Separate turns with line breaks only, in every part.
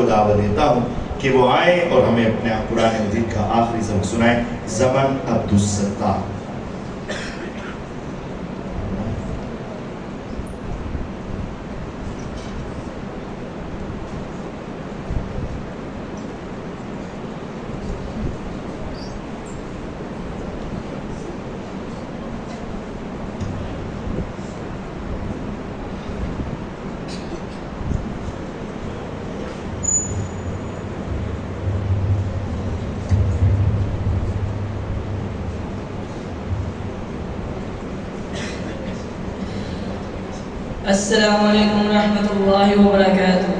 दावत देता हूँ कि वो आए और हमें अपने कुरान मजीद का आखिरी सबक सुनाए। ज़मन अब्दुस्सत्तार।
अस्सलामु अलैकुम रहमतुल्लाहि व बरकातुहू।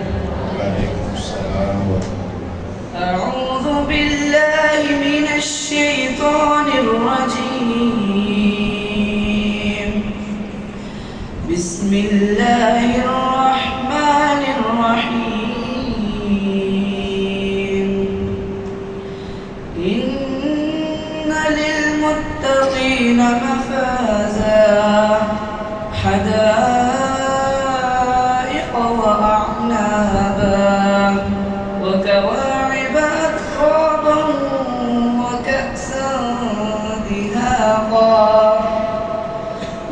अऊज़ु बिल्लाहि मिनश शैतानिर रजीम। बिस्मिल्लाहिर रहमानिर रहीम। इन्ना लिल मुत्तक़ीना मफ़ाज़ा हदाइक़ व अअनाबा वकवाइब अत्राबा वकअसन दिहाक़ा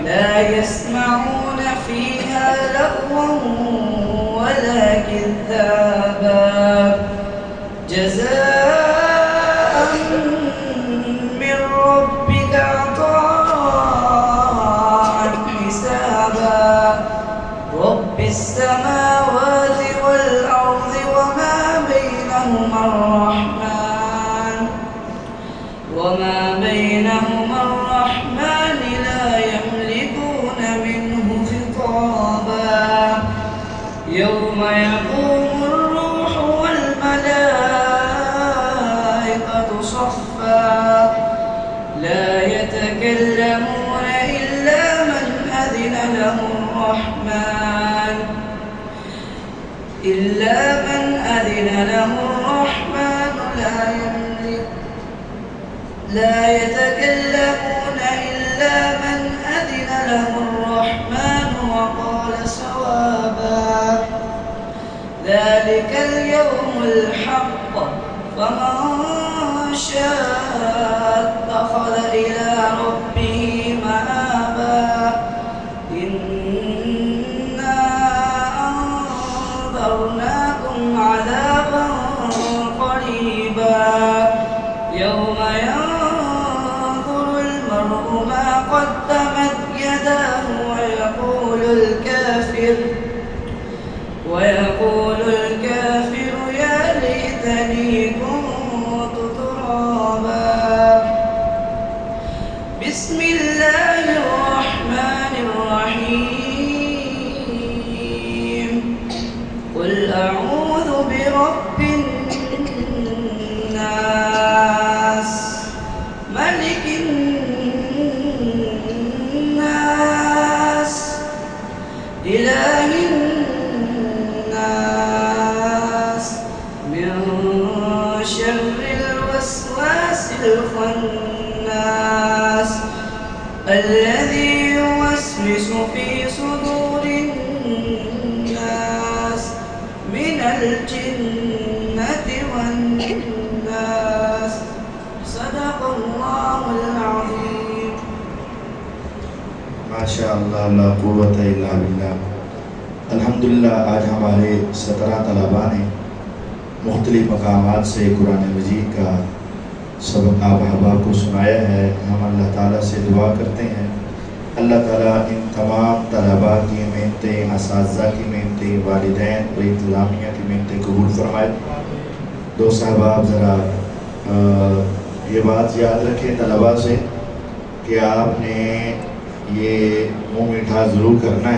ला यस्मऊन फ़ीहा लग़वन वला किज़्ज़ाबा जज़ाअन मिन रब्बिका अताअन हिसाबा रब्बिस समावाति वल अर्ज़ि वमा बैनहुमा الرحمن لا يملكون منه خطابا يوم يقوم الروح والملائكة صفا لا يتكلمون إلا من أذن له الرحمن لا يتكلمون إلا من أذن له الرحمن وقال صوابا ذلك اليوم الحق فمن شاء اتخذ إلى ربه مآبا إنا أنذرناكم عذابا قريبا يوم ينظر المرء ما قدمت يداه ويقول الكافر يا ليتني كنت ترابا بسم الله الرحمن الرحيم قل أعوذ برب الناس ملك الناس إله الناس من شر الوسواس الخناس الذي يوسوس في صدور الناس من الجنة والناس صدق الله العظيم
माशाअल्लाह ला कुव्वत इल्ला बिल्लाह। अल्हम्दुलिल्लाह आज हमारे 17 तलबा ने मुख्तलिफ मकामात से कुरान मजीद का सबक आप अहबाब को सुनाया है। हम अल्लाह ताला से दुआ करते हैं अल्लाह ताला इन तमाम तलबा की मेहनतें, असातिज़ा की मेहनतें, वालिदैन और इंतज़ामिया की मेहनतें कबूल फरमाए। दोस्त अहबाब ज़रा ये बात याद रखें तलबा से कि आपने ये मुँह मीठा ज़रूर करना है।